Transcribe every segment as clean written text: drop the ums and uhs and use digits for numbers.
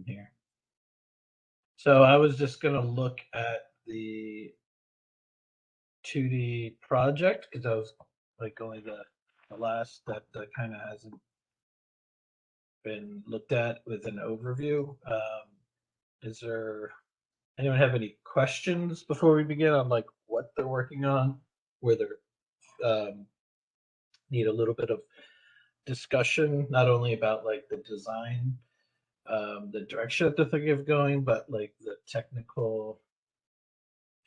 Here. So I was just going to look at the 2D project because I was like only the last that kind of hasn't been looked at with an overview. Is there anyone have any questions before we begin on like what they're working on, where they're need a little bit of discussion, not only about like the design, the direction that they're thinking of going, but like the technical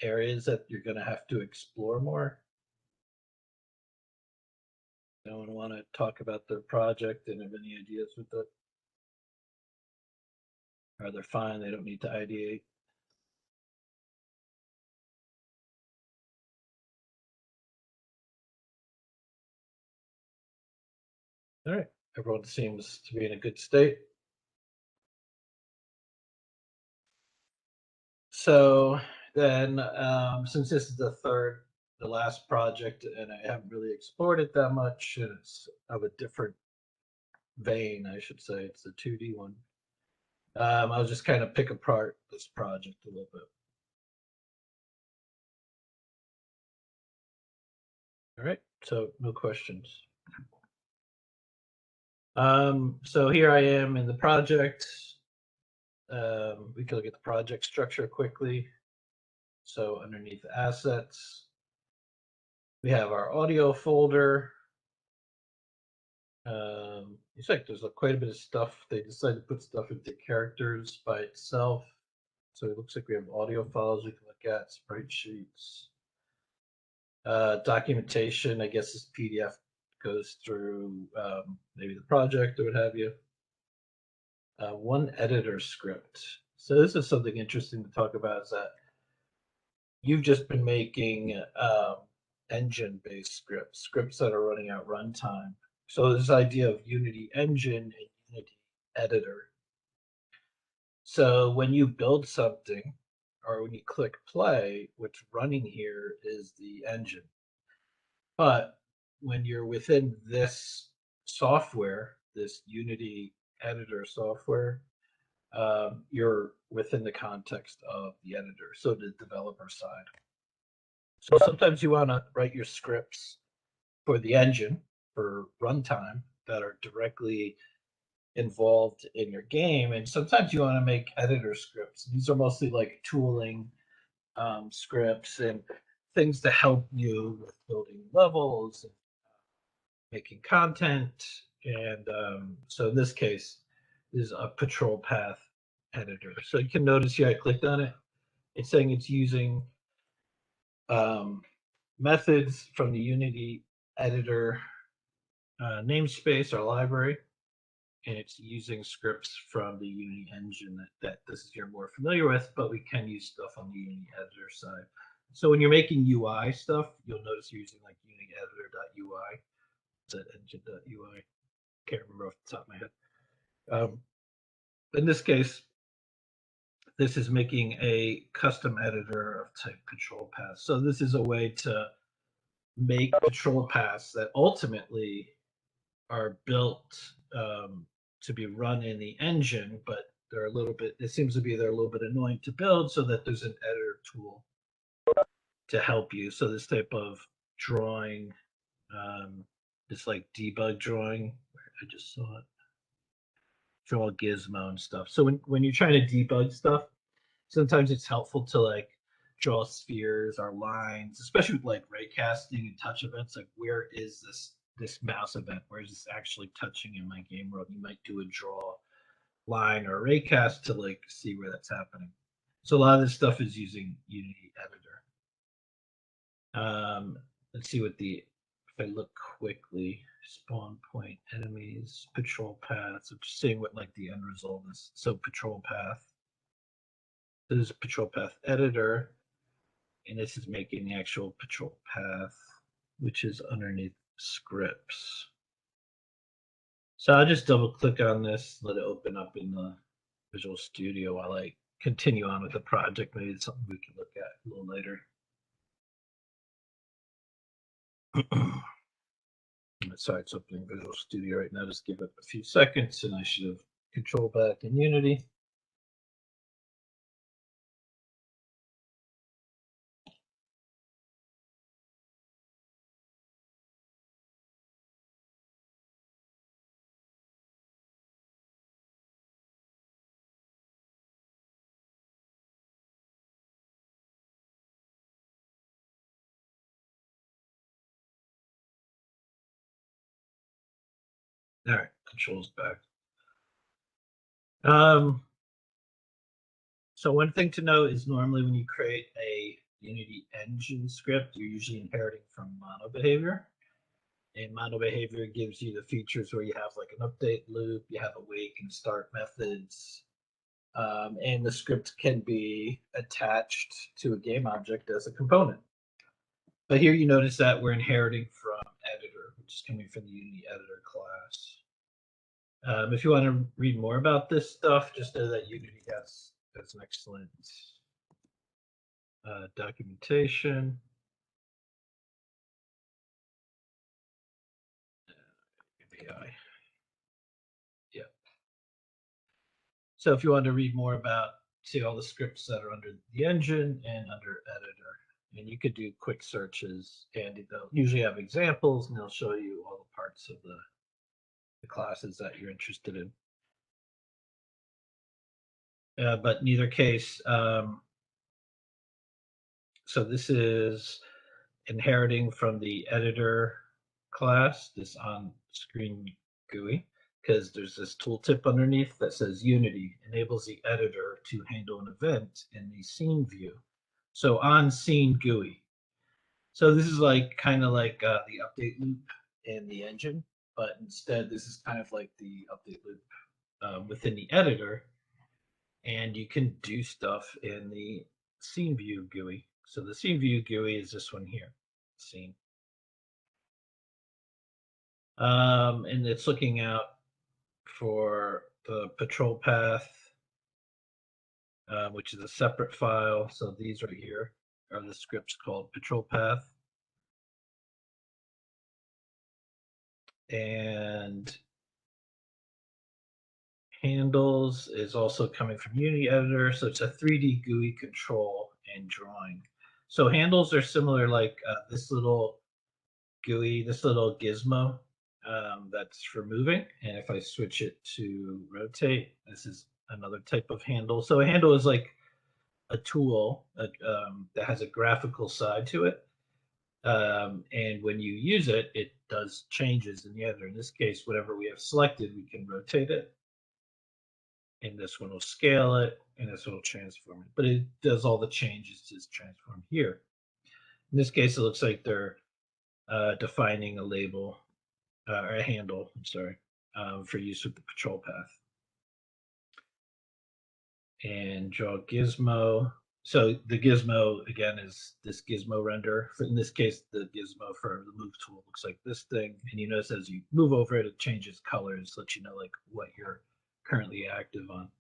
areas that you're going to have to explore more? No one want to talk about their project and have any ideas with it? Or they're fine, they don't need to ideate? All right, everyone seems to be in a good state. So then, since this is the last project, and I haven't really explored it that much, and it's of a different vein, I should say, it's the 2D one. I'll just kind of pick apart this project a little bit. All right, so no questions. So here I am in the project. We can look at the project structure quickly. So underneath assets, we have our audio folder. It's like there's quite a bit of stuff. They decided to put stuff into characters by itself. So it looks like we have audio files we can look at, sprite sheets. Documentation, I guess this PDF goes through maybe the project or what have you. One editor script. So this is something interesting to talk about, is that you've just been making engine-based scripts that are running at runtime. So this idea of Unity Engine and Unity Editor. So when you build something, or when you click play, what's running here is the engine. But when you're within this software, this Unity Editor software, you're within the context of the editor, so the developer side. So sometimes you want to write your scripts for the engine for runtime that are directly involved in your game, and sometimes you want to make editor scripts. These are mostly like tooling scripts and things to help you with building levels and making content. And so in this case, is a patrol path editor. So you can notice here I clicked on it. It's saying it's using methods from the Unity editor namespace or library, and it's using scripts from the Unity engine that this is you're more familiar with, but we can use stuff on the Unity editor side. So when you're making UI stuff, you'll notice you're using like Unity editor.ui. It's that engine.ui. Can't remember off the top of my head. In this case, this is making a custom editor of type patrol path. So this is a way to make patrol paths that ultimately are built to be run in the engine, but they're a little bit, it seems to be they're a little bit annoying to build, so that there's an editor tool to help you. So this type of drawing, it's like debug drawing. I just saw it. Draw gizmo and stuff. So when you're trying to debug stuff, sometimes it's helpful to like draw spheres or lines, especially with like raycasting and touch events. Like, where is this mouse event? Where is this actually touching in my game world? You might do a draw line or raycast to like see where that's happening. So a lot of this stuff is using Unity Editor. Let's see what if I look quickly, spawn point enemies, patrol paths. I'm just seeing what like the end result is. So patrol path. This is a patrol path editor, and this is making the actual patrol path, which is underneath scripts. So I'll just double click on this, let it open up in the Visual Studio while I continue on with the project. Maybe it's something we can look at a little later. Sorry, it's opening Visual Studio right now. Just give it a few seconds and I should have control back in Unity. All right, controls back. Um, so one thing to note is normally when you create a Unity engine script, you're usually inheriting from mono behavior. And mono behavior gives you the features where you have like an update loop, you have awake and start methods, and the script can be attached to a game object as a component. But here you notice that we're inheriting from editor, which is coming from the Unity editor class. If you want to read more about this stuff, just know that Unity has an excellent documentation. API. Yeah. So if you want to read more about, see all the scripts that are under the engine and under editor, and you could do quick searches, and they'll usually have examples, and they'll show you all the parts of the classes that you're interested in. But in either case, so this is inheriting from the editor class, this on-screen GUI, because there's this tooltip underneath that says Unity enables the editor to handle an event in the scene view. So on scene GUI. So this is like kind of like the update loop in the engine, but instead this is kind of like the update loop within the editor, and you can do stuff in the scene view GUI. So the scene view GUI is this one here, scene. And it's looking out for the patrol path, which is a separate file. So these right here are the scripts called patrol path. And handles is also coming from Unity Editor. So it's a 3D GUI control and drawing. So handles are similar, like this little GUI, this little gizmo that's for moving. And if I switch it to rotate, this is another type of handle. So a handle is like a tool that has a graphical side to it. And when you use it, it does changes in the editor. In this case, whatever we have selected, we can rotate it. And this one will scale it, and this one will transform it. But it does all the changes to transform here. In this case, it looks like they're defining a label or a handle, I'm sorry, for use with the patrol path. And draw gizmo. So the gizmo, again, is this gizmo render. In this case, the gizmo for the move tool looks like this thing. And you notice as you move over it, it changes colors, lets you know like what you're currently active on.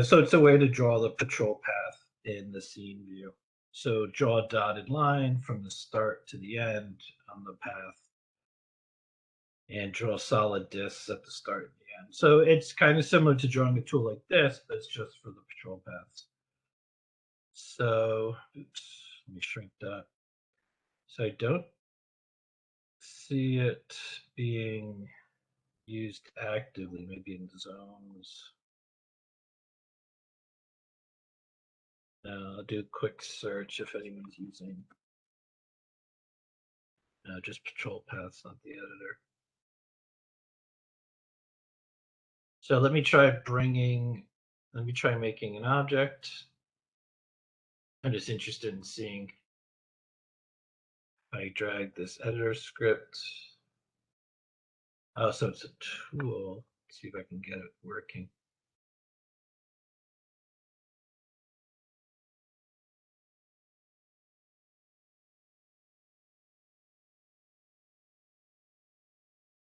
So it's a way to draw the patrol path in the scene view. So draw a dotted line from the start to the end on the path, and draw solid discs at the start and the end. So it's kind of similar to drawing a tool like this, but it's just for the patrol paths. So, oops, let me shrink that. So I don't see it being used actively, maybe in zones. I'll do a quick search if anyone's using just patrol paths, not the editor. So let me try making an object. I'm just interested in seeing if I drag this editor script. Oh, so it's a tool. Let's see if I can get it working.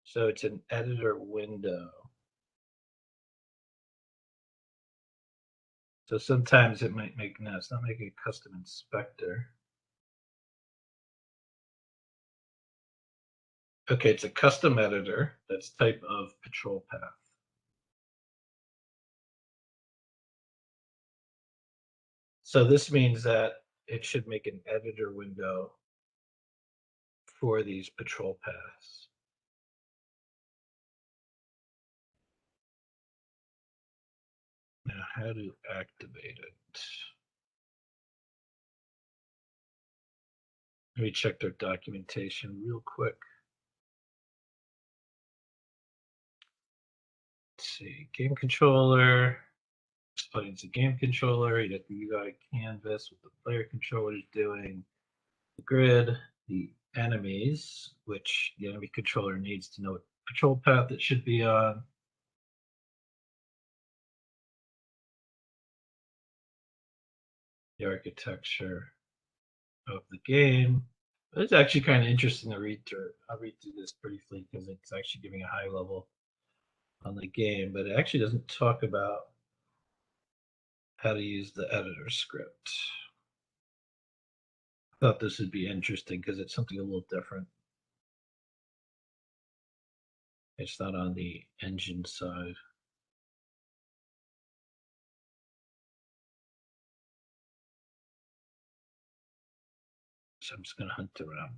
So it's an editor window. So sometimes it might make, no, it's not making a custom inspector. Okay, it's a custom editor. That's type of patrol path. So this means that it should make an editor window for these patrol paths. Now, how to activate it? Let me check their documentation real quick. Let's see, game controller. Explains the game controller. You got the UI canvas with the player controllers doing the grid, the enemies, which the enemy controller needs to know what control path it should be on. The architecture of the game. It's actually kind of interesting to read through. I'll read through this briefly because it's actually giving a high level on the game, but it actually doesn't talk about how to use the editor script. I thought this would be interesting because it's something a little different. It's not on the engine side. So I'm just going to hunt around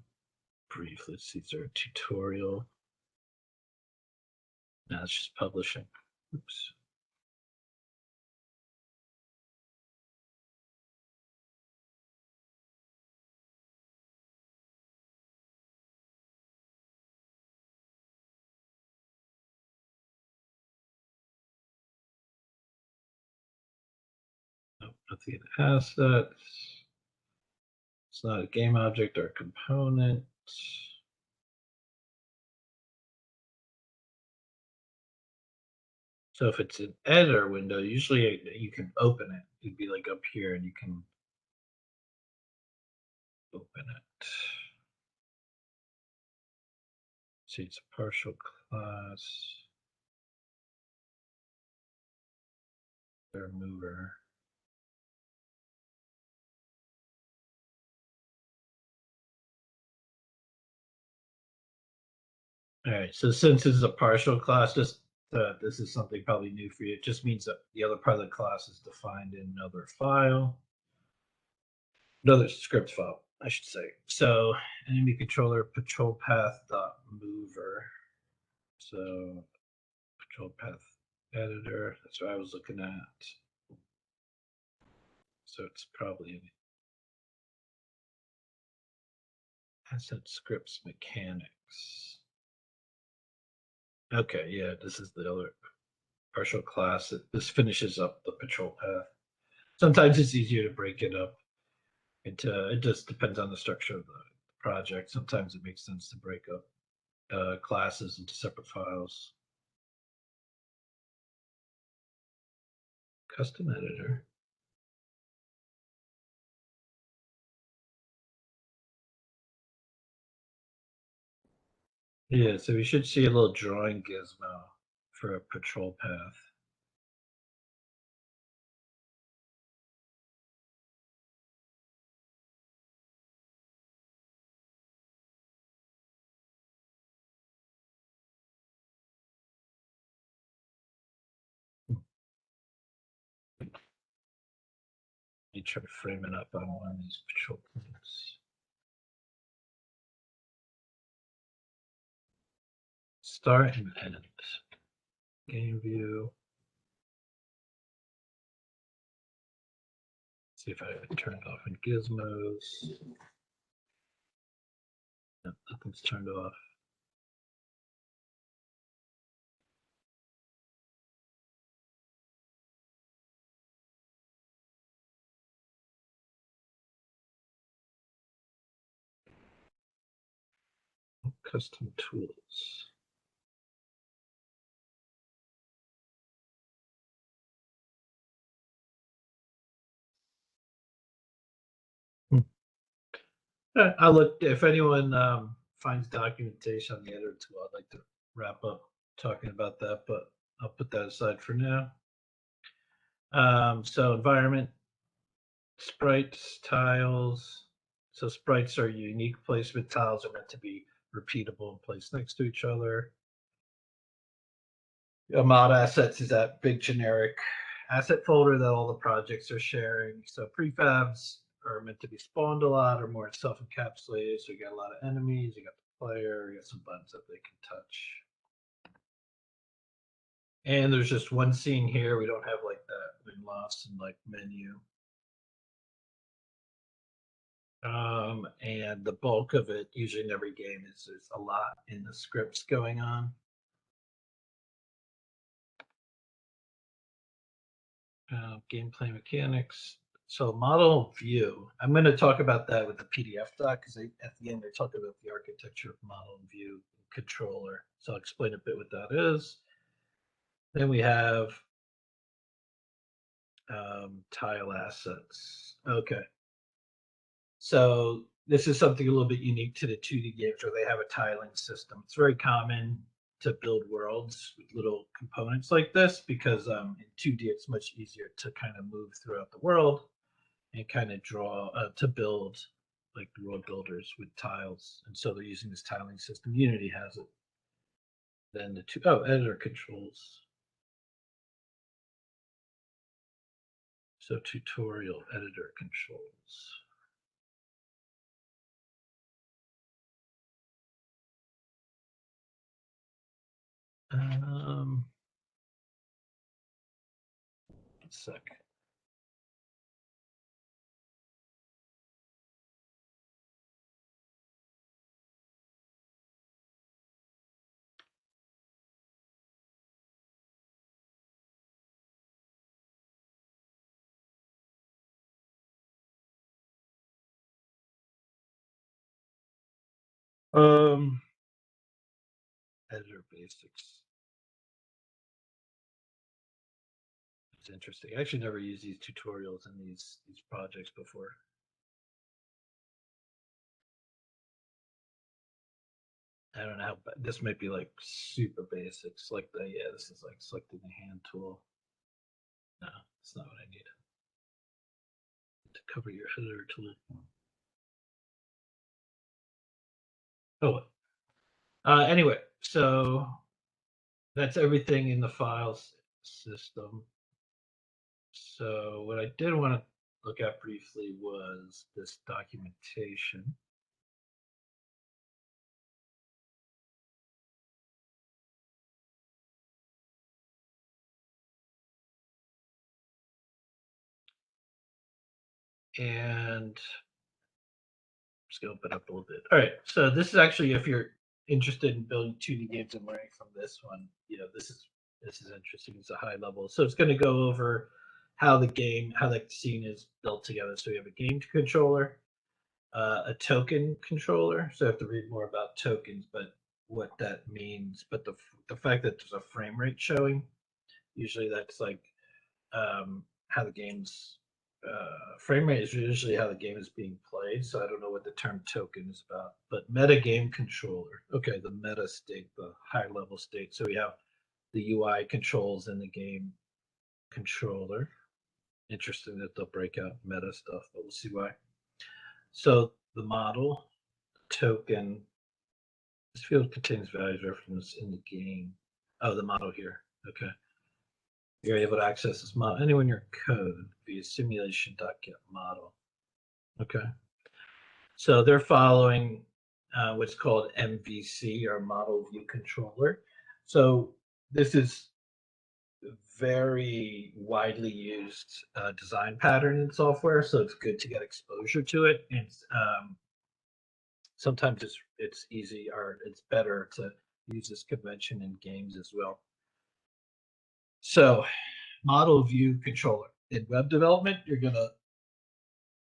briefly. Let's see if there's a tutorial. Now it's just publishing. Oops. Nope, nothing in assets. It's not a game object or a component. So if it's an editor window, usually you can open it. It'd be like up here and you can open it. See, it's a partial class. Their mover. All right, so since it's a partial class, this is something probably new for you. It just means that the other part of the class is defined in another file. Another script file, I should say. So enemy controller patrol path dot mover. So control path editor. That's what I was looking at. So it's probably an asset scripts mechanics. Okay, yeah, this is the other partial class. This finishes up the patrol path. Sometimes it's easier to break it up into. It just depends on the structure of the project. Sometimes it makes sense to break up classes into separate files. Custom editor. Yeah, so we should see a little drawing gizmo for a patrol path. Let me try to frame it up on one of these patrol planes. Start and end. Game view. See if I turn it off in gizmos. No, nothing's turned off. Custom tools. I'll look if anyone finds documentation on the editor tool. I'd like to wrap up talking about that, but I'll put that aside for now. So environment, sprites, tiles. So sprites are unique placement. Tiles are meant to be repeatable and placed next to each other. Mod assets is that big generic asset folder that all the projects are sharing. So prefabs are meant to be spawned a lot or more self-encapsulated. So you got a lot of enemies, you got the player, you got some buttons that they can touch. And there's just one scene here. We don't have like that when lost in like menu. And the bulk of it, usually in every game, is there's a lot in the scripts going on. Gameplay mechanics. So model view. I'm going to talk about that with the PDF doc because at the end they talk about the architecture of model view controller. So I'll explain a bit what that is. Then we have tile assets. Okay. So this is something a little bit unique to the 2D games where they have a tiling system. It's very common to build worlds with little components like this because in 2D it's much easier to kind of move throughout the world and kind of draw to build like the world builders with tiles. And so they're using this tiling system. Unity has it. Then the editor controls. So tutorial editor controls. Um, a sec. Um, editor basics. It's interesting. I actually never used these tutorials in these projects before. I don't know how, but this might be like super basics. Like this is like selecting the hand tool. No, it's not what I need. To cover your editor tool. Oh, anyway, so that's everything in the files system. So what I did want to look at briefly was this documentation. And just gonna open up a little bit. All right, so this is actually if you're interested in building 2D games and learning from this one, this is interesting. It's a high level, so it's going to go over how the scene is built together. So we have a game controller, a token controller. So I have to read more about tokens, but what that means. But the fact that there's a frame rate showing, usually that's like how the game's frame rate is usually how the game is being played. So I don't know what the term token is about, but meta game controller. Okay, the meta state, the high level state. So we have the UI controls in the game controller. Interesting that they'll break out meta stuff, but we'll see why. So the model token. This field contains values referenced in the game. Oh, the model here. Okay. You're able to access this model anywhere in your code via simulation.get model. Okay. So they're following what's called MVC or model view controller. So this is very widely used design pattern in software. So it's good to get exposure to it. And sometimes it's easy or it's better to use this convention in games as well. So model view controller. In web development, you're going to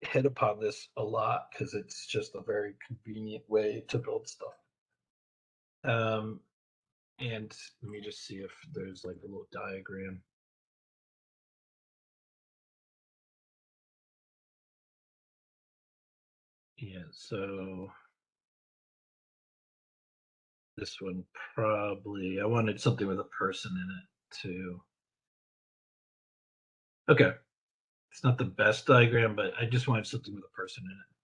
hit upon this a lot because it's just a very convenient way to build stuff. And let me just see if there's like a little diagram. Yeah, so this one probably, I wanted something with a person in it too. Okay, it's not the best diagram, but I just wanted something with a person in it.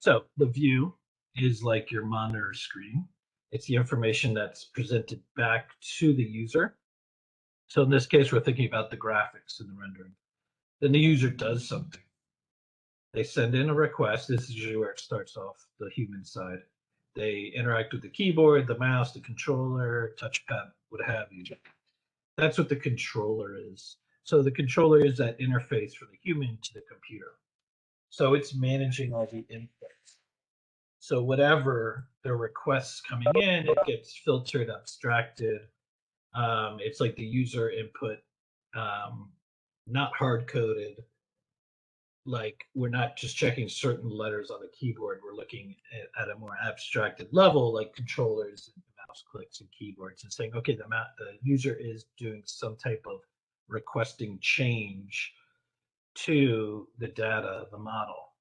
So the view is like your monitor screen. It's the information that's presented back to the user. So in this case, we're thinking about the graphics and the rendering. Then the user does something. They send in a request. This is usually where it starts off, the human side. They interact with the keyboard, the mouse, the controller, touchpad, what have you. That's what the controller is. So the controller is that interface for the human to the computer. So it's managing all the inputs. So whatever the requests coming in, it gets filtered, abstracted. It's like the user input, um, not hard coded. Like we're not just checking certain letters on the keyboard. We're looking at a more abstracted level, like controllers and mouse clicks and keyboards, and saying, okay, the user is doing some type of requesting change to the data, the model.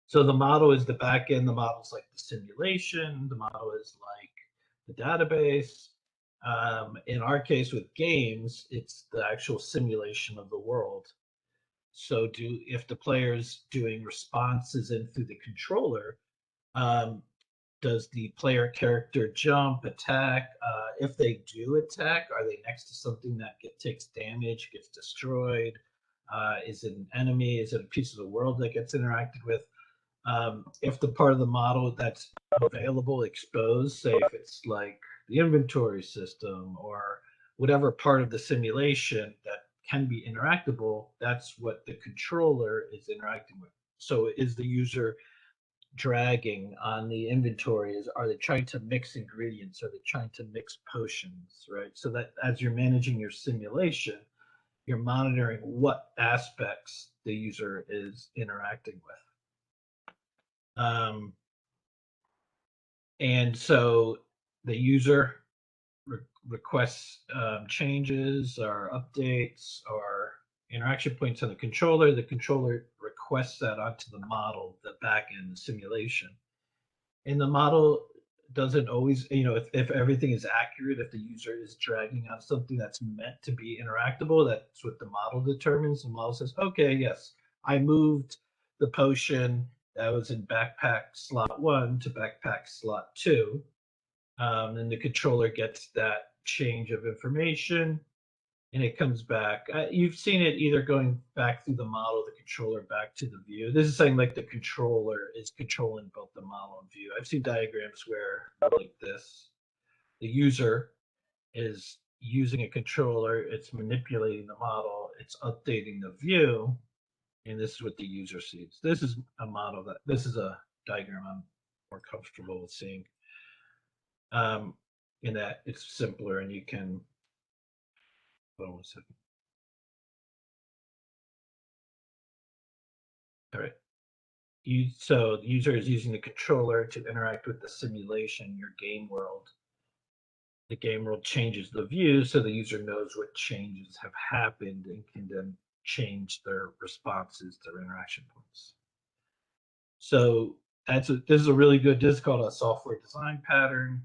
So the model is the back end. The model is like the simulation. The model is like the database. In our case with games, it's the actual simulation of the world. So if the player's doing responses in through the controller, um, does the player character jump, attack? If they do attack, are they next to something that takes damage, gets destroyed? Is it an enemy? Is it a piece of the world that gets interacted with? If the part of the model that's available exposed, say if it's like the inventory system or whatever part of the simulation that can be interactable, that's what the controller is interacting with. So is the user dragging on the inventory? Are they trying to mix ingredients? Are they trying to mix potions, right? So that as you're managing your simulation, you're monitoring what aspects the user is interacting with. And so the user requests changes or updates or interaction points on the controller. The controller requests that onto the model, the backend, the simulation. And the model doesn't always, if everything is accurate, if the user is dragging on something that's meant to be interactable, that's what the model determines. The model says, okay, yes, I moved the potion that was in backpack slot 1 to backpack slot 2. And the controller gets that change of information and it comes back. You've seen it either going back through the model, the controller back to the view. This is saying like the controller is controlling both the model and view. I've seen diagrams where like this, the user is using a controller, it's manipulating the model, it's updating the view, and this is what the user sees. This is a diagram I'm more comfortable with seeing. In that it's simpler and you can, hold on 1 second. All right. So the user is using the controller to interact with the simulation, your game world. The game world changes the view so the user knows what changes have happened and can then change their responses, their interaction points. So this is a really good, this is called a software design pattern.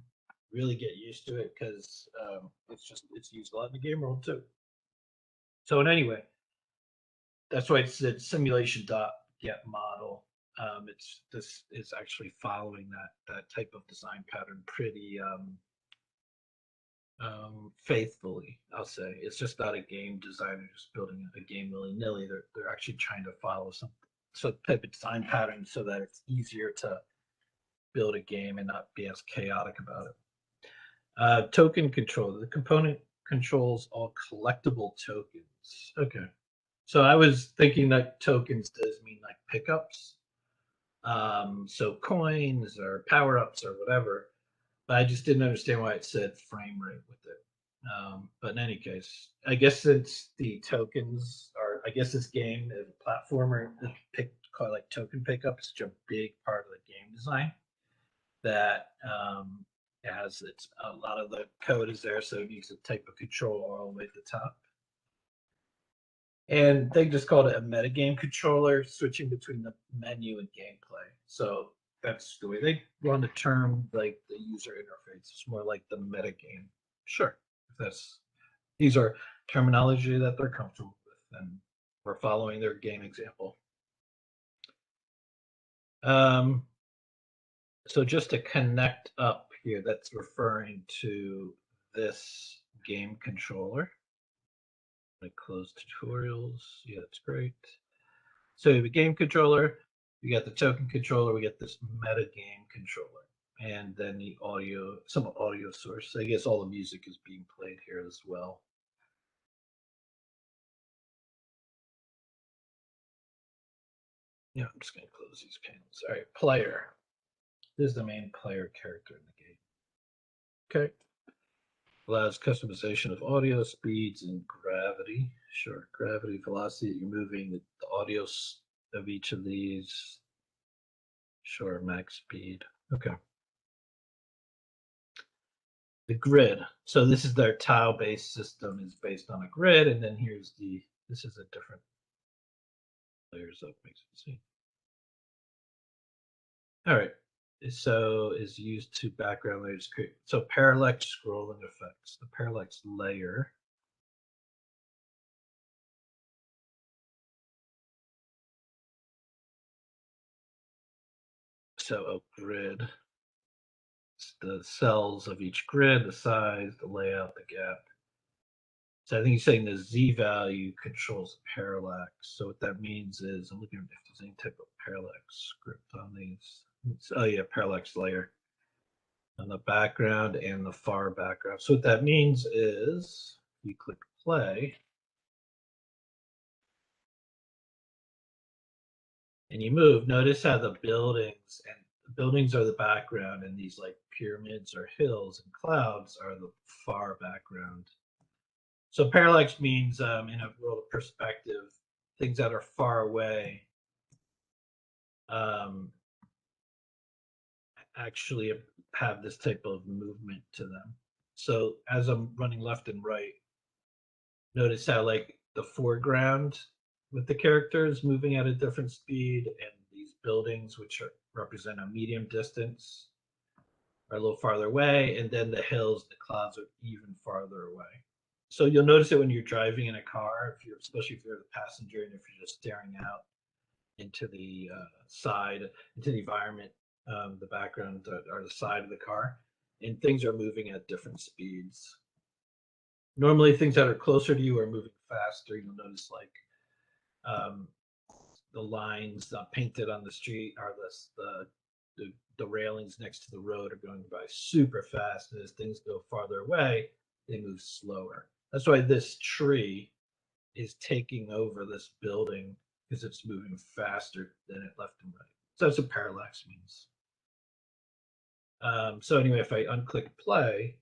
Really get used to it because it's used a lot in the game world too. So anyway, that's why it said simulation.get model. This is actually following that type of design pattern pretty faithfully. I'll say it's just not a game designer just building a game willy nilly. They're actually trying to follow some type of design pattern so that it's easier to build a game and not be as chaotic about it. Token controller. The component controls all collectible tokens. Okay. So I was thinking that tokens does mean like pickups. So coins or power ups or whatever. But I just didn't understand why it said frame rate with it. But in any case, I guess since the tokens are, I guess this game is a platformer, called like token pickups, such a big part of the game design that it has a lot of the code is there, so it needs a type of control all the way at the top. And they just called it a metagame controller, switching between the menu and gameplay. So that's the way they run the term, like the user interface. It's more like the metagame. Sure, if these are terminology that they're comfortable with, and we're following their game example. So just to connect up here, that's referring to this game controller. I close tutorials. Yeah, that's great. So you have a game controller, we got the token controller, we get this meta game controller, and then the audio, some audio source. I guess all the music is being played here as well. Yeah, I'm just going to close these panels. All right, player. This is the main player character in the game. Okay. Allows customization of audio, speeds, and gravity. Sure, gravity, velocity that you're moving, the audio of each of these. Sure, max speed. Okay. The grid. So this is their tile-based system is based on a grid, and then here's this is a different layers up, makes it see. All right. So is used to background layers create. So parallax scrolling effects. The parallax layer. So a grid. It's the cells of each grid, the size, the layout, the gap. So I think he's saying the Z value controls parallax. So what that means is I'm looking at if there's any type of parallax script on these. Oh yeah, parallax layer on the background and the far background. So what that means is you click play and you move. Notice how the buildings are the background and these like pyramids or hills and clouds are the far background. So parallax means in a world of perspective, things that are far away um, actually have this type of movement to them. So as I'm running left and right, notice how like the foreground with the characters moving at a different speed and these buildings, which represent a medium distance, are a little farther away, and then the hills, the clouds are even farther away. So you'll notice it when you're driving in a car, if you're especially if you're the passenger and if you're just staring out into the side, into the environment, the background or the side of the car, and things are moving at different speeds. Normally, things that are closer to you are moving faster. You'll notice like um, the lines painted on the street are the railings next to the road are going by super fast, and as things go farther away, they move slower. That's why this tree is taking over this building because it's moving faster than it left and right. So that's what parallax means. So anyway, if I unclick play,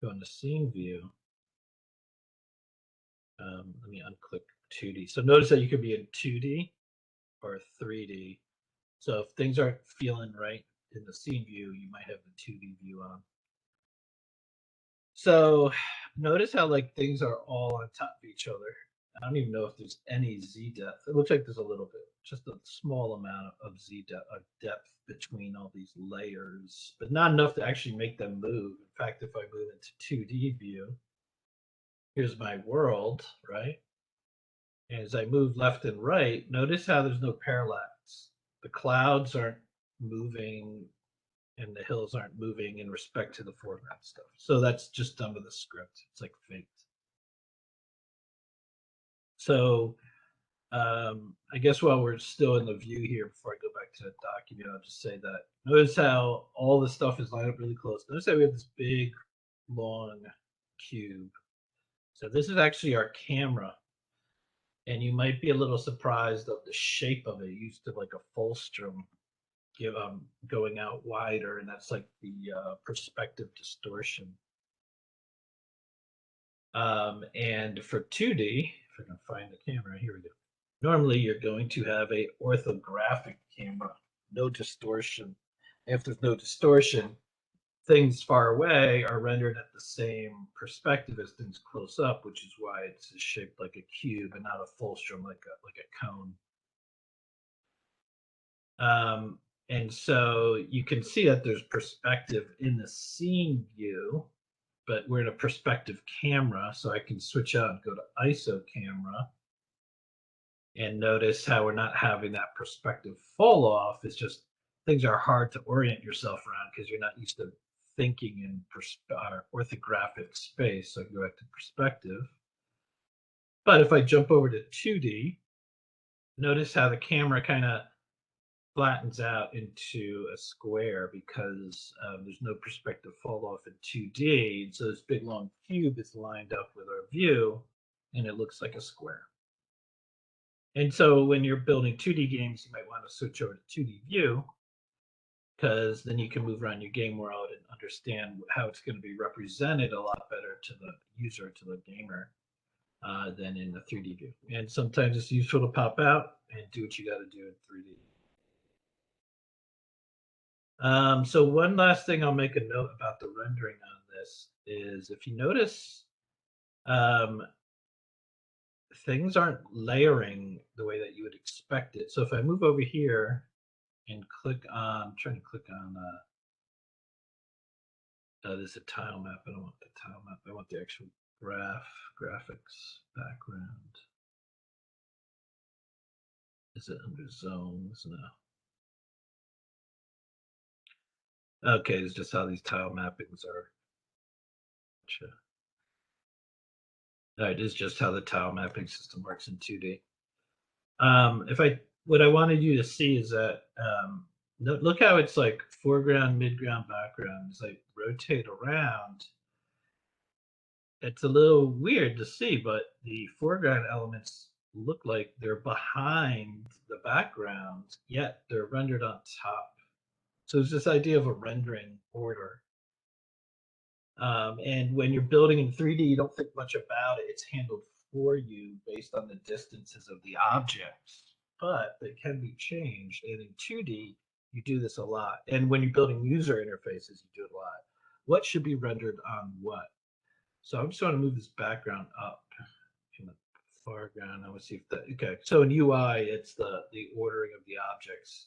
go into scene view. Let me unclick 2D. So notice that you could be in 2D or 3D. So if things aren't feeling right in the scene view, you might have the 2D view on. So notice how like things are all on top of each other. I don't even know if there's any Z depth. It looks like there's a little bit, just a small amount of Z depth between all these layers, but not enough to actually make them move. In fact, if I move into 2D view, here's my world, right? And as I move left and right, notice how there's no parallax. The clouds aren't moving and the hills aren't moving in respect to the foreground stuff. So that's just done with the script. It's like faked. So I guess while we're still in the view here, before I go back to the document, I'll just say that notice how all the stuff is lined up really close. Notice that we have this big, long cube. So this is actually our camera. And you might be a little surprised of the shape of it. It used to like a fulstrum going out wider, and that's like the perspective distortion. And for 2D, if I can find the camera, here we go. Normally, you're going to have a orthographic camera, no distortion. If there's no distortion, things far away are rendered at the same perspective as things close up, which is why it's shaped like a cube and not a fulcrum like a cone. And so you can see that there's perspective in the scene view, but we're in a perspective camera, so I can switch out and go to ISO camera and notice how we're not having that perspective fall off. It's just things are hard to orient yourself around because you're not used to thinking in orthographic space. So I go back to perspective. But if I jump over to 2D, notice how the camera kind of flattens out into a square because there's no perspective fall off in 2D. So this big long cube is lined up with our view and it looks like a square. And so when you're building 2D games, you might want to switch over to 2D view, because then you can move around your game world and understand how it's going to be represented a lot better to the user, to the gamer, than in the 3D view. And sometimes it's useful to pop out and do what you got to do in 3D. So one last thing I'll make a note about the rendering on this is, if you notice, things aren't layering the way that you would expect it. So if I move over here and click on, I'm trying to click on, this is a tile map. I don't want the tile map. I want the actual graphics background. Is it under zones? No. Okay, it's just how these tile mappings are. Gotcha. All right, it's just how the tile mapping system works in 2D. What I wanted you to see is that, look how it's like foreground, midground, background. As I rotate around, it's a little weird to see, but the foreground elements look like they're behind the background, yet they're rendered on top. So it's this idea of a rendering order. And when you're building in 3D, you don't think much about it. It's handled for you based on the distances of the objects, but they can be changed. And in 2D, you do this a lot. And when you're building user interfaces, you do it a lot. What should be rendered on what? So I'm just going to move this background up in the foreground. I want to see if that, okay. So in UI, it's the ordering of the objects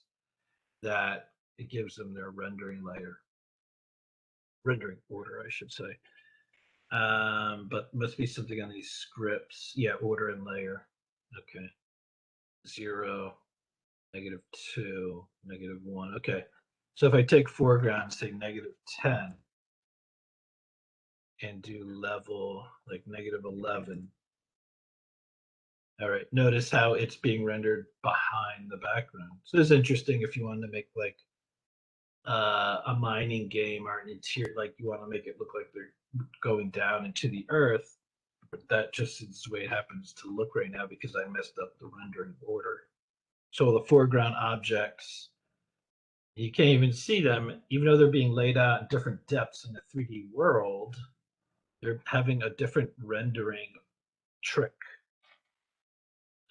that it gives them their rendering layer. Rendering order, I should say. But must be something on these scripts. Yeah, order and layer. Okay. 0, -2, -1. Okay. So if I take foreground, say -10, and do level like -11. All right. Notice how it's being rendered behind the background. So it's interesting if you want to make like a mining game or an interior, like you want to make it look like they're going down into the earth. But that just is the way it happens to look right now because I messed up the rendering order. So the foreground objects, you can't even see them, even though they're being laid out in different depths in the 3D world. They're having a different rendering trick.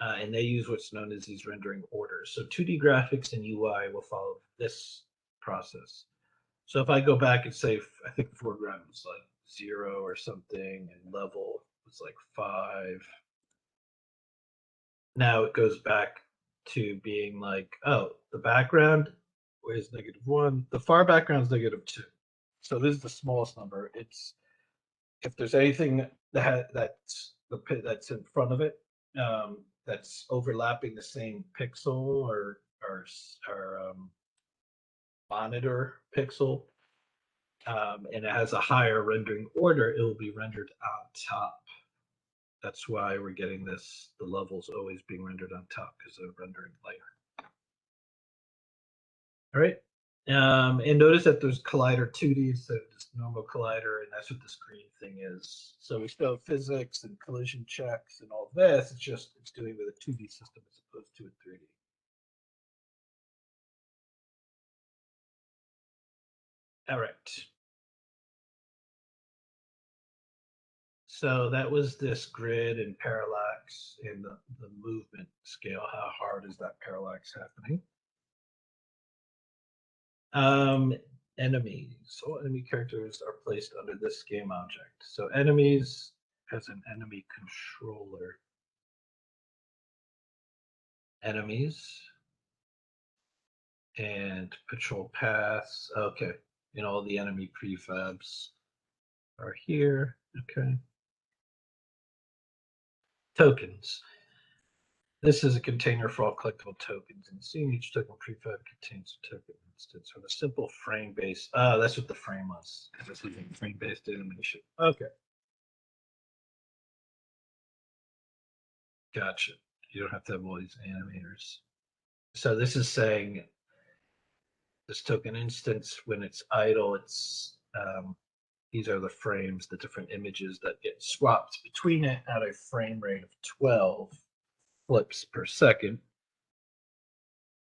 And they use what's known as these rendering orders. So 2D graphics and UI will follow this process. So if I go back and say, I think foreground was like 0 or something, and level was like 5. Now it goes back to being like, oh, the background is -1. The far background is -2. So this is the smallest number. It's, if there's anything that's in front of it, that's overlapping the same pixel or monitor pixel, and it has a higher rendering order, it will be rendered on top. That's why we're getting this, the levels always being rendered on top because of the rendering layer. All right. And notice that there's collider 2D, so just normal collider, and that's what this green thing is. So we still have physics and collision checks and all this. It's just, it's doing with a 2D system as opposed to a 3D. All right. So that was this grid and parallax and the movement scale. How hard is that parallax happening? Enemies. All enemy characters are placed under this game object. So enemies has an enemy controller. Enemies and patrol paths. Okay. And all the enemy prefabs are here. Okay. Tokens. This is a container for all collectible tokens, and seeing each token prefab contains a token instance with a simple frame-based. That's what the frame was. This is a frame-based animation. Okay, gotcha. You don't have to have all these animators. So this is saying this token instance, when it's idle, it's these are the frames, the different images that get swapped between it at a frame rate of 12. flips per second.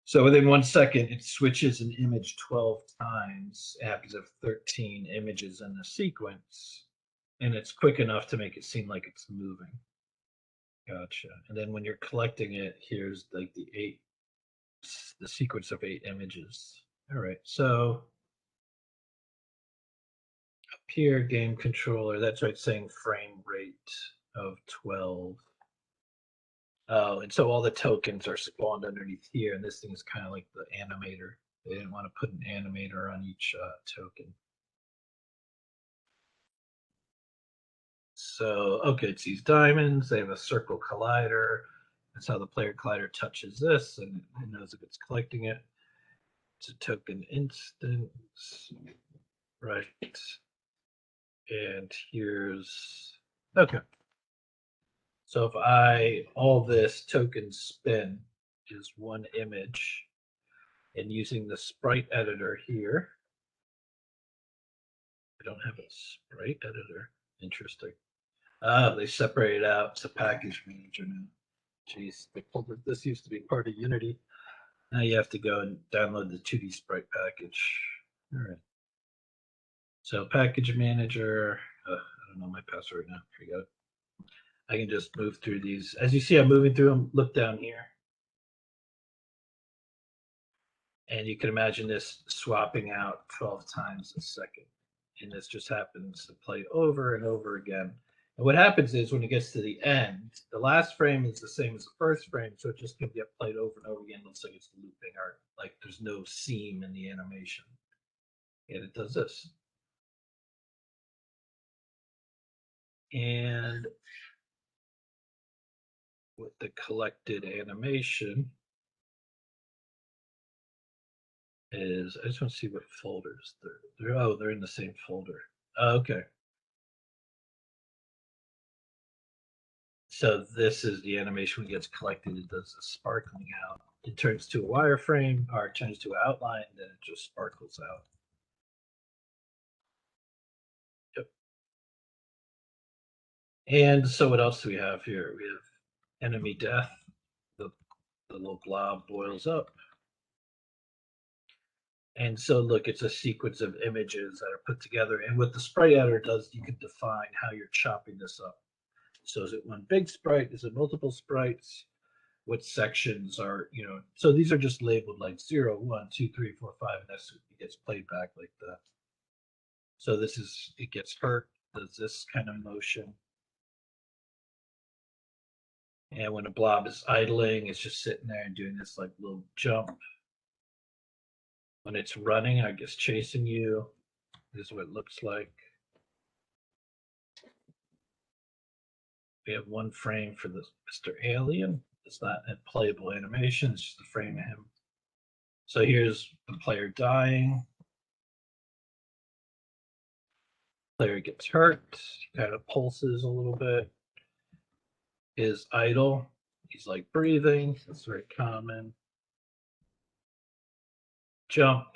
So within 1 second, it switches an image 12 times. It happens to have 13 images in the sequence, and it's quick enough to make it seem like it's moving. Gotcha. And then when you're collecting it, here's like the sequence of 8 images. All right, so up here, game controller, that's right, saying frame rate of 12. Oh, and so all the tokens are spawned underneath here, and this thing is kind of like the animator. They didn't want to put an animator on each token. So, okay, it's these diamonds. They have a circle collider. That's how the player collider touches this, and it knows if it's collecting it. It's a token instance, right? And here's, okay. So if all this token spin is one image, and using the sprite editor here, I don't have a sprite editor. Interesting. They separate it out. It's a package manager now. Jeez, they pulled it. This used to be part of Unity. Now you have to go and download the 2D sprite package. All right. So package manager. I don't know my password now. Here we go. I can just move through these. As you see, I'm moving through them. Look down here. And you can imagine this swapping out 12 times a second. And this just happens to play over and over again. And what happens is when it gets to the end, the last frame is the same as the first frame, so it just can get played over and over again. Looks like it's looping, or like there's no seam in the animation. And it does this. And with the collected animation is, I just want to see what folders they're in the same folder. Okay. So this is the animation when it gets collected. It does the sparkling out. It turns to a wireframe, or it turns to an outline, then it just sparkles out. Yep. And so what else do we have here? We have enemy death. The little blob boils up. And so look, it's a sequence of images that are put together. And what the sprite editor does, you can define how you're chopping this up. So is it one big sprite? Is it multiple sprites? What sections are, so these are just labeled like 0, 1, 2, 3, 4, 5, and that's it gets played back like that. So this is, it gets hurt, does this kind of motion. And when a blob is idling, it's just sitting there and doing this like little jump. When it's running, I guess chasing you, this is what it looks like. We have one frame for this Mr. Alien. It's not a playable animation, it's just a frame of him. So here's the player dying. Player gets hurt, kind of pulses a little bit. Is idle. He's like breathing. That's very common. Jump.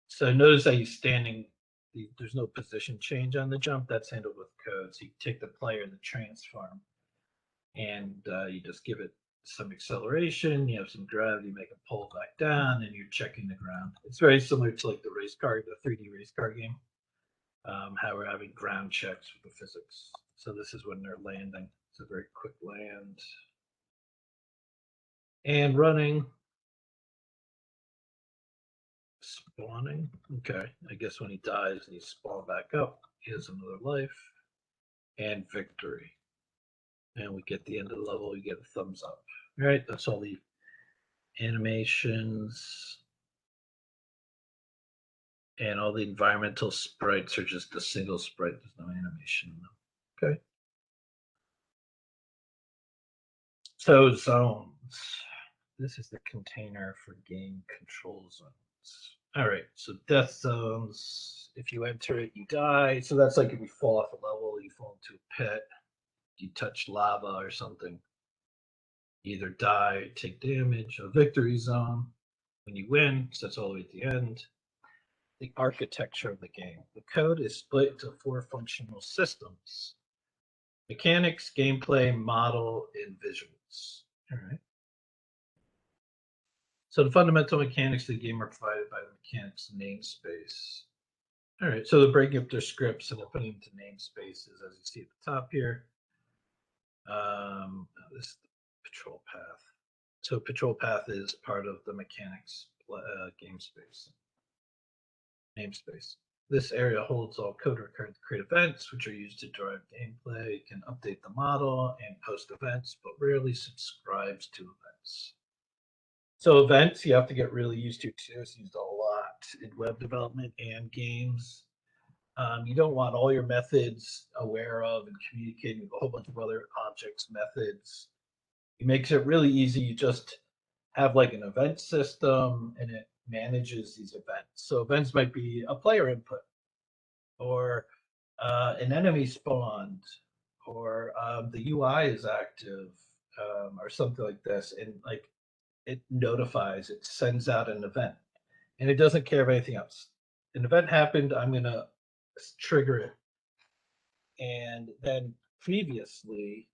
So notice that he's standing. There's no position change on the jump. That's handled with code. So you take the player, the transform, and you just give it some acceleration. You have some gravity, make it pull back down, and you're checking the ground. It's very similar to like the race car, the 3D race car game. How we're having ground checks with the physics. So this is when they're landing. It's a very quick land. And running. Spawning. Okay. I guess when he dies and he's spawned back up, he has another life. And victory. And we get the end of the level, we get a thumbs up. All right, that's all the animations. And all the environmental sprites are just a single sprite. There's no animation in them. Okay. So zones. This is the container for game control zones. All right, so death zones. If you enter it, you die. So that's like if you fall off a level, you fall into a pit, you touch lava or something. You either die, take damage. A victory zone when you win, so that's all the way at the end. The architecture of the game. The code is split into 4 functional systems: mechanics, gameplay, model, and visuals. events. All right. So the fundamental mechanics of the game are provided by the mechanics namespace. All right, so they're breaking up their scripts and they're putting them into namespaces, as you see at the top here. This is the patrol path. So patrol path is part of the mechanics game space, namespace. This area holds all code required to create events, which are used to drive gameplay, can update the model, and post events, but rarely subscribes to events. So events, you have to get really used to too. It's used a lot in web development and games. You don't want all your methods aware of and communicating with a whole bunch of other objects, methods. It makes it really easy. You just have like an event system and it manages these events. So events might be a player input or an enemy spawned or the UI is active or something like this. And like it notifies, it sends out an event and it doesn't care of anything else. An event happened, I'm going to trigger it. And then previously,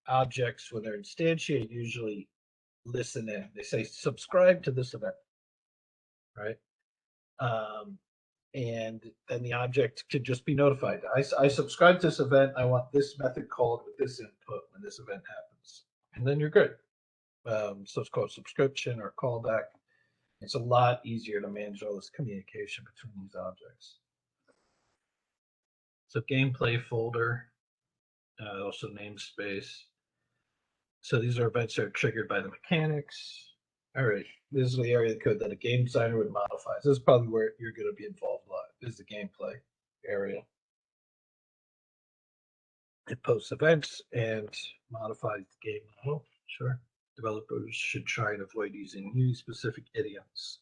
objects, when they're instantiated, usually listen in. They say, subscribe to this event, right? And then the object could just be notified. I subscribe to this event. I want this method called with this input when this event happens. And then you're good. So it's called subscription or callback. It's a lot easier to manage all this communication between these objects. So gameplay folder, also namespace. So these are events that are triggered by the mechanics. All right, this is the area of the code that a game designer would modify. This is probably where you're going to be involved a lot, is the gameplay area. It posts events and modifies the game model. Sure. Developers should try and avoid using Unity-specific idioms.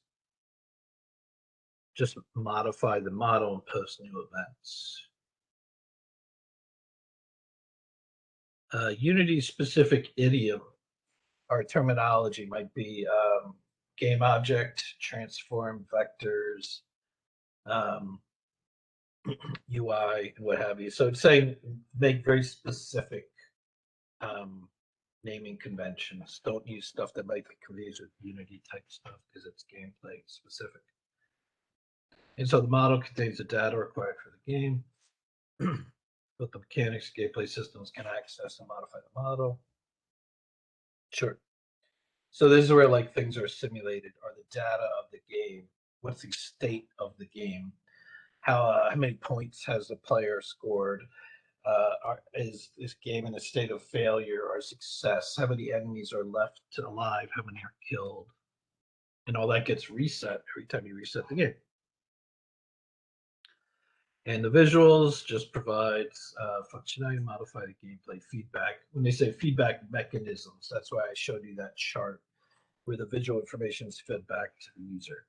Just modify the model and post new events. Unity-specific idiom or terminology might be game object, transform, vectors, UI, and what have you. So it's saying make very specific naming conventions. Don't use stuff that might be confused with Unity type stuff because it's gameplay specific. And so the model contains the data required for the game. But the mechanics, gameplay systems can access and modify the model. Sure. So this is where like things are simulated, or the data of the game. What's the state of the game? How many points has the player scored? Is this game in a state of failure or success? How many enemies are left alive? How many are killed? And all that gets reset every time you reset the game. And the visuals just provides functionality to modify the gameplay feedback. When they say feedback mechanisms, that's why I showed you that chart where the visual information is fed back to the user.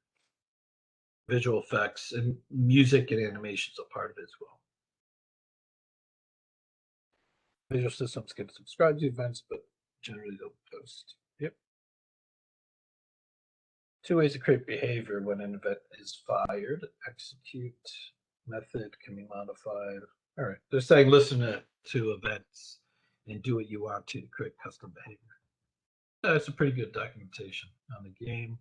Visual effects and music and animations are part of it as well. Visual systems can subscribe to events, but generally don't post. Yep. 2 ways to create behavior when an event is fired. Execute method can be modified. All right. They're saying listen to events and do what you want to create custom behavior. That's a pretty good documentation on the game.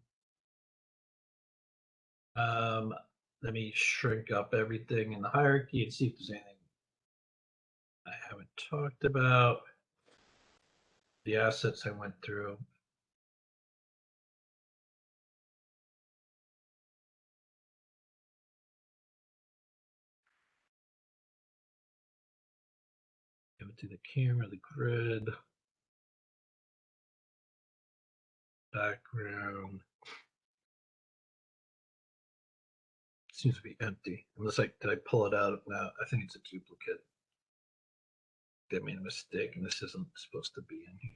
Let me shrink up everything in the hierarchy and see if there's anything I haven't talked about. The assets I went through. Go to the camera, the grid, background. Seems to be empty. Unless did I pull it out? No, I think it's a duplicate. They made a mistake and this isn't supposed to be in here.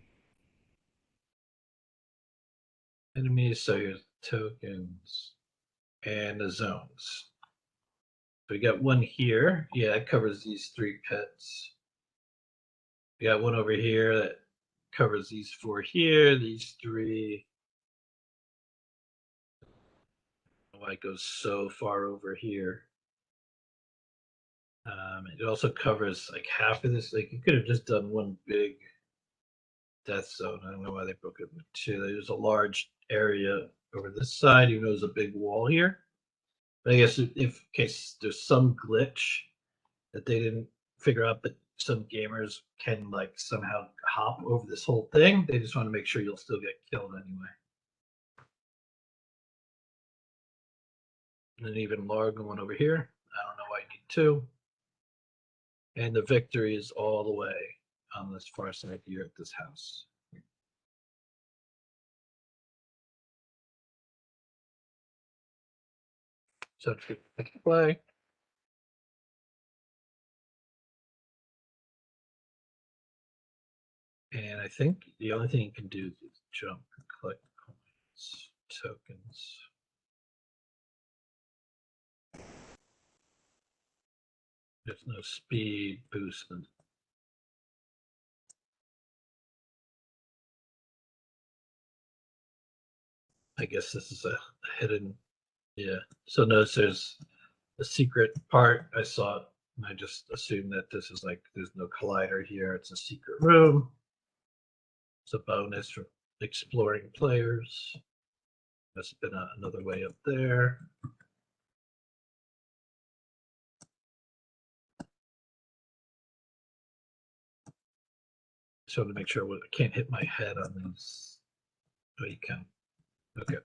Enemies, so here's tokens and the zones. So we got one here. Yeah, it covers these 3 pits. We got one over here that covers these 4 here, these 3. Why it goes so far over here. It also covers like half of this. Like you could have just done one big death zone. I don't know why they broke it into two. There's a large area over this side, even though there's a big wall here. But I guess if in case there's some glitch that they didn't figure out, but some gamers can like somehow hop over this whole thing. They just want to make sure you'll still get killed anyway. And an even larger one over here. I don't know why you need two. And the victory is all the way on this far side here at this house. So I can play. And I think the only thing you can do is jump and collect coins, tokens. There's no speed boost. I guess this is a hidden, yeah. So notice there's a secret part. I saw it and I just assumed that this is like, there's no collider here. It's a secret room. It's a bonus for exploring players. Must have been another way up there. Just wanted to make sure I can't hit my head on these. Oh, you can. Okay.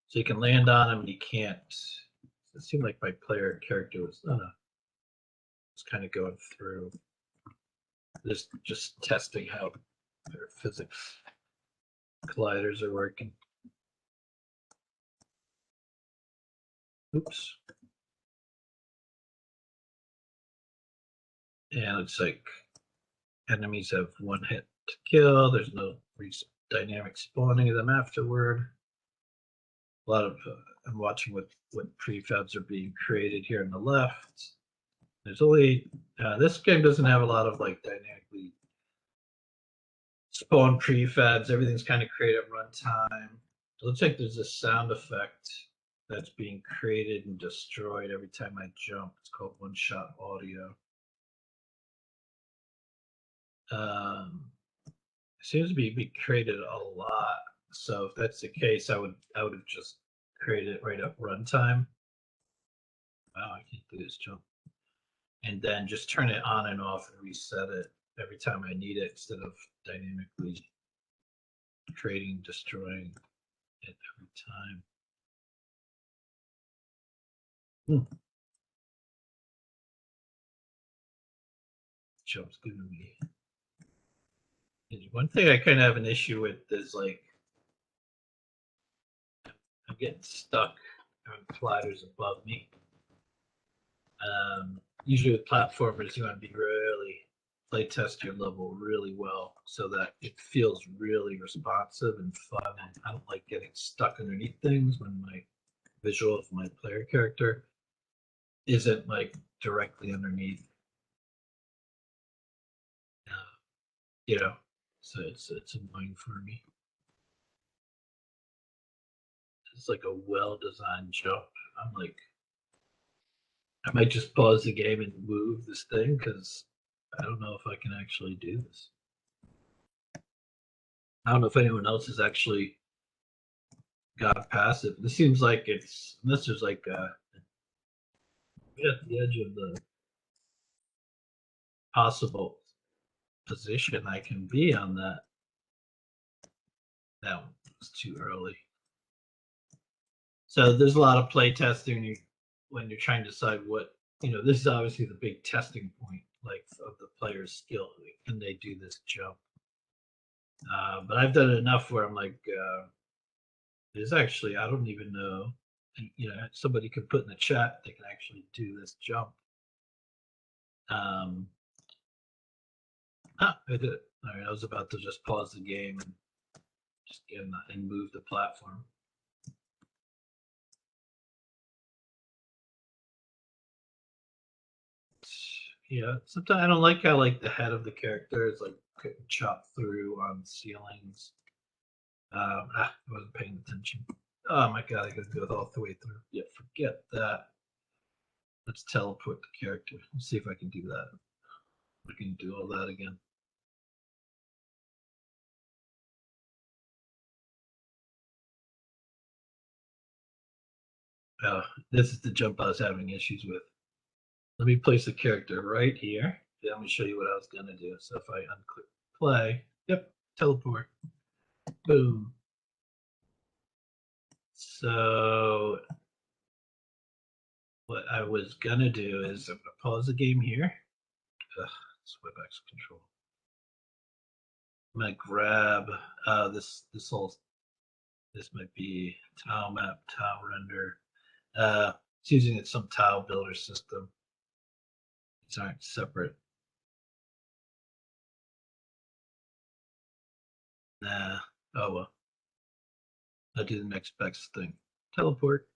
So you can land on them and you can't. It seemed like my player character was, oh no. It's kind of going through. Just testing how their physics colliders are working. Oops. And it's like enemies have one hit to kill. There's no dynamic spawning of them afterward. A lot of I'm watching what prefabs are being created here on the left. There's only this game doesn't have a lot of like dynamically spawn prefabs. Everything's kind of created at runtime. It looks like there's a sound effect that's being created and destroyed every time I jump. It's called one-shot audio. It seems to be created a lot. So if that's the case, I would have just created it right up runtime. Wow, I can't do this jump. And then just turn it on and off and reset it every time I need it instead of dynamically creating, destroying it every time. Jump's giving me. One thing I kind of have an issue with is like I'm getting stuck on sliders above me. Usually with platformers, you want to be really play test your level really well so that it feels really responsive and fun. And I don't like getting stuck underneath things when my visual of my player character isn't like directly underneath. You know, so it's annoying for me. It's like a well-designed jump. I'm like, I might just pause the game and move this thing because I don't know if I can actually do this. I don't know if anyone else has actually got past it. This seems like it's unless there's like at the edge of the possible position I can be on that. That was too early. So there's a lot of play testing when you're trying to decide what this is obviously the big testing point, like of the player's skill. Can they do this jump? But I've done it enough where I'm like, there's actually I don't even know. Somebody could put in the chat they can actually do this jump. I did it. All right, I was about to just pause the game and just get in and move the platform. Yeah, sometimes I don't like how like the head of the character is like chopped through on ceilings. I wasn't paying attention. Oh my god, I gotta go all the way through. Yeah, forget that. Let's teleport the character. Let's see if I can do that. We can do all that again. Oh, this is the jump I was having issues with. Let me place the character right here. Yeah, let me show you what I was going to do. So if I unclick play, yep, teleport. Boom. So what I was going to do is I'm going to pause the game here. Ugh, it's WebEx control. I'm going to grab this might be tile map, tile render. It's using some tile builder system. These aren't separate. Nah. Oh well. I'll do the next best thing. Teleport.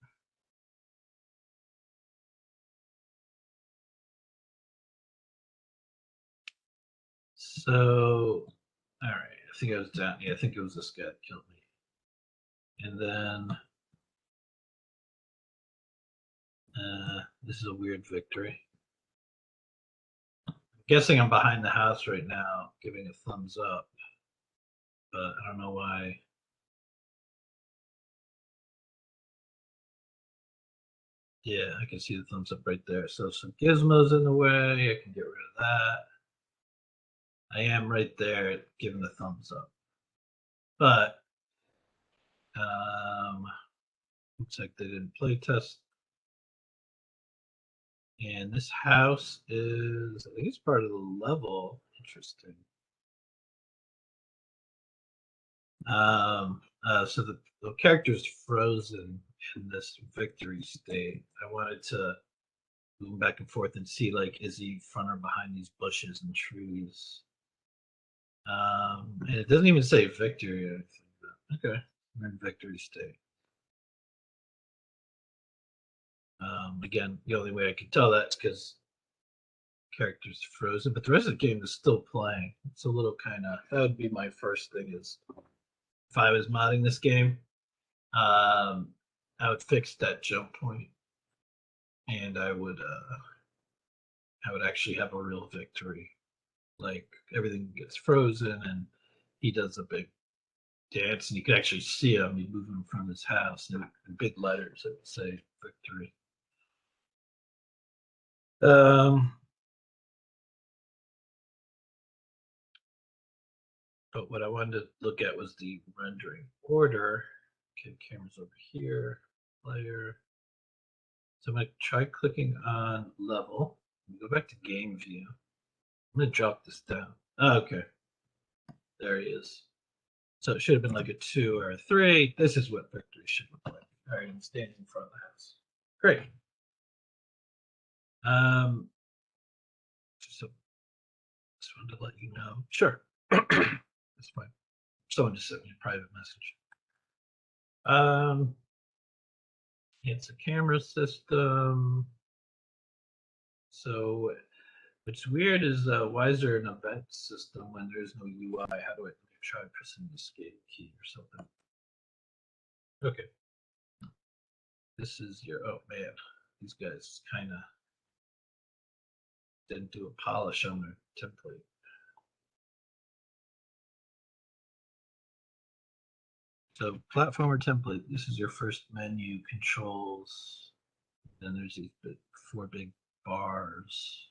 So, all right. I think I was down. Yeah, I think it was this guy that killed me. And then this is a weird victory. I'm guessing I'm behind the house right now, giving a thumbs up, but I don't know why. Yeah, I can see the thumbs up right there. So some gizmos in the way. I can get rid of that. I am right there giving the thumbs up. But looks like they didn't play test. And this house is, I think it's part of the level. Interesting. So the character's frozen in this victory state. I wanted to move back and forth and see, like, is he front or behind these bushes and trees? And it doesn't even say victory or anything. Okay, we're in victory state. Again, the only way I can tell that's because character's frozen, but the rest of the game is still playing. It's a little kind of, that would be my first thing is if I was modding this game, I would fix that jump point, and I would actually have a real victory. Like everything gets frozen, and he does a big dance, and you can actually see him. He's moving from his house, and in big letters that would say victory. Um, but what I wanted to look at was the rendering order. Okay, camera's over here, player. So I'm going to try clicking on level. Go back to game view. I'm going to drop this down. Oh, okay. There he is. So it should have been like a 2 or a 3. This is what victory should look like. All right, I'm standing in front of the house. Great. So just wanted to let you know. Sure. That's fine. Someone just sent me a private message. It's a camera system. So what's weird is why is there an event system when there's no UI? How do I try pressing the escape key or something? Okay. This is your, oh man, these guys kind of didn't do a polish on their template. So platformer template, this is your first menu, controls. Then there's these 4 big bars.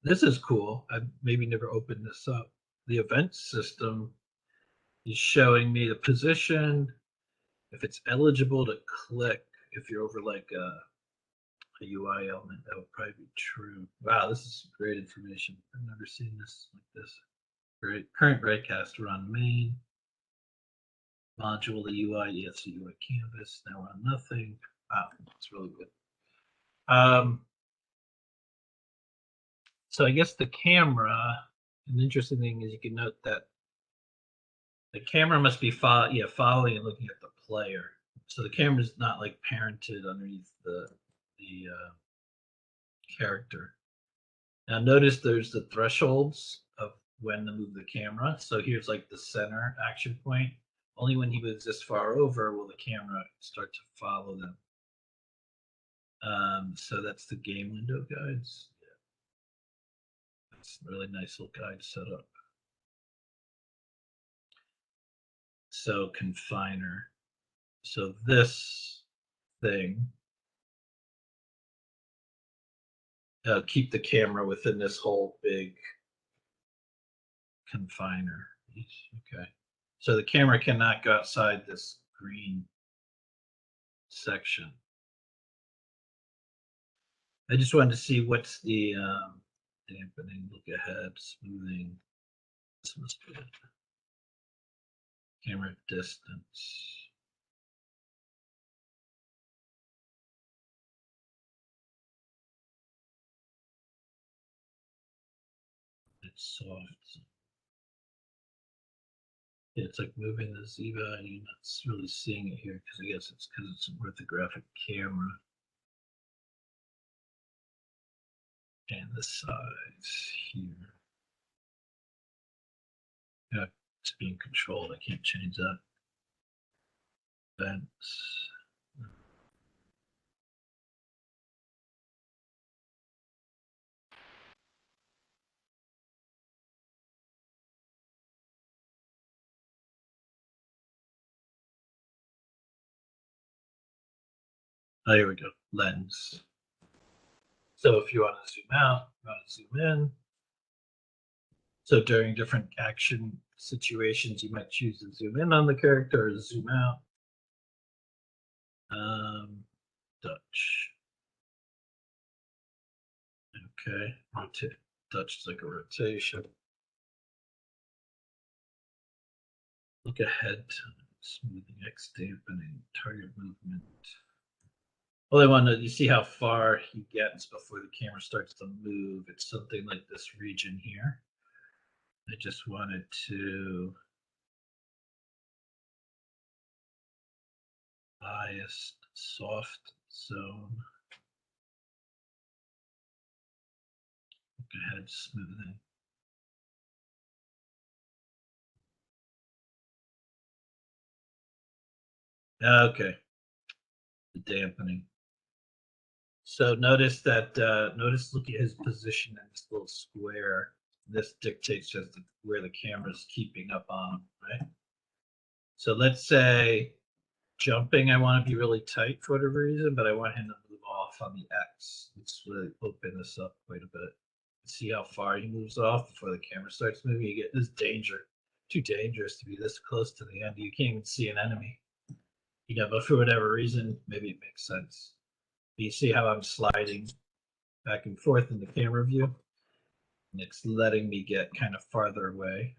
This is cool. I maybe never opened this up. The event system is showing me the position, if it's eligible to click, if you're over like a UI element, that would probably be true. Wow, this is great information. I've never seen this like this. Great. Current broadcast, we're on main. Module, the UI, yes, the UI canvas. Now we're on nothing. Wow, it's really good. So I guess the camera, an interesting thing is you can note that the camera must be following and looking at the player. So the camera is not like parented underneath the character. Now notice there's the thresholds of when to move the camera. So here's like the center action point. Only when he moves this far over will the camera start to follow them. So that's the game window guides. Yeah. That's a really nice little guide set up. So confiner. So this thing, keep the camera within this whole big confiner. Okay. So the camera cannot go outside this green section. I just wanted to see what's the dampening, look ahead, smoothing. This must be it. Camera distance. It's soft. Yeah, it's like moving the Ziva, and you're not really seeing it here because I guess it's because it's an orthographic camera. And the size here. Yeah, it's being controlled. I can't change that. Vents. Oh, here we go. Lens. So if you want to zoom out, you want to zoom in. So during different action situations, you might choose to zoom in on the character or zoom out. Dutch. Okay, rotate. Dutch is like a rotation. Look ahead. Smoothing X dampening. Target movement. Well, I want to, you see how far he gets before the camera starts to move. It's something like this region here. I just wanted to bias soft zone. Look ahead, smoothing. Okay, the dampening. So notice that, look at his position in this little square. This dictates just where the camera's keeping up on him, right? So let's say jumping, I want to be really tight for whatever reason, but I want him to move off on the X. Let's really open this up quite a bit. See how far he moves off before the camera starts moving. You get this danger. Too dangerous to be this close to the end. You can't even see an enemy. You know, but for whatever reason, maybe it makes sense. You see how I'm sliding back and forth in the camera view? And it's letting me get kind of farther away.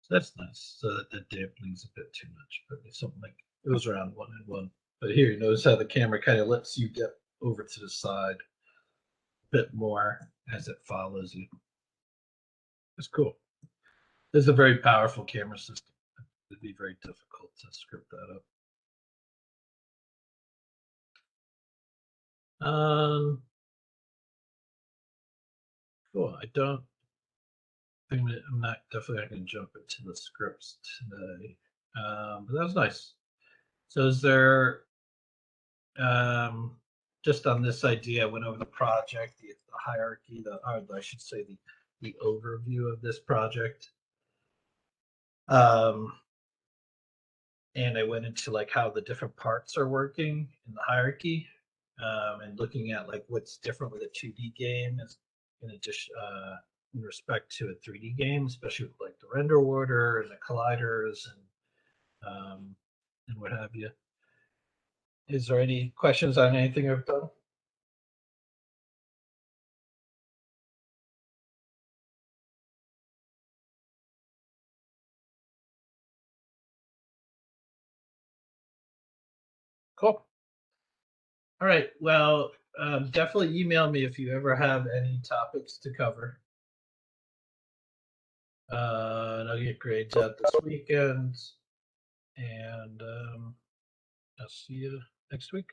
So that's nice. So that the dampening's a bit too much, but it's something like it was around 1 and 1. But here, you notice how the camera kind of lets you get over to the side a bit more as it follows you. It's cool. This is a very powerful camera system. It'd be very difficult to script that up. Cool. I'm not definitely not going to jump into the scripts today, but that was nice. So is there, just on this idea, I went over the project, the hierarchy, I should say the overview of this project. And I went into like how the different parts are working in the hierarchy, and looking at like what's different with a 2D game is in addition, in respect to a 3D game, especially with like the render order and the colliders and what have you. Is there any questions on anything I've done? Cool. All right. Well, definitely email me if you ever have any topics to cover. And I'll get grades out this weekend. And I'll see you next week.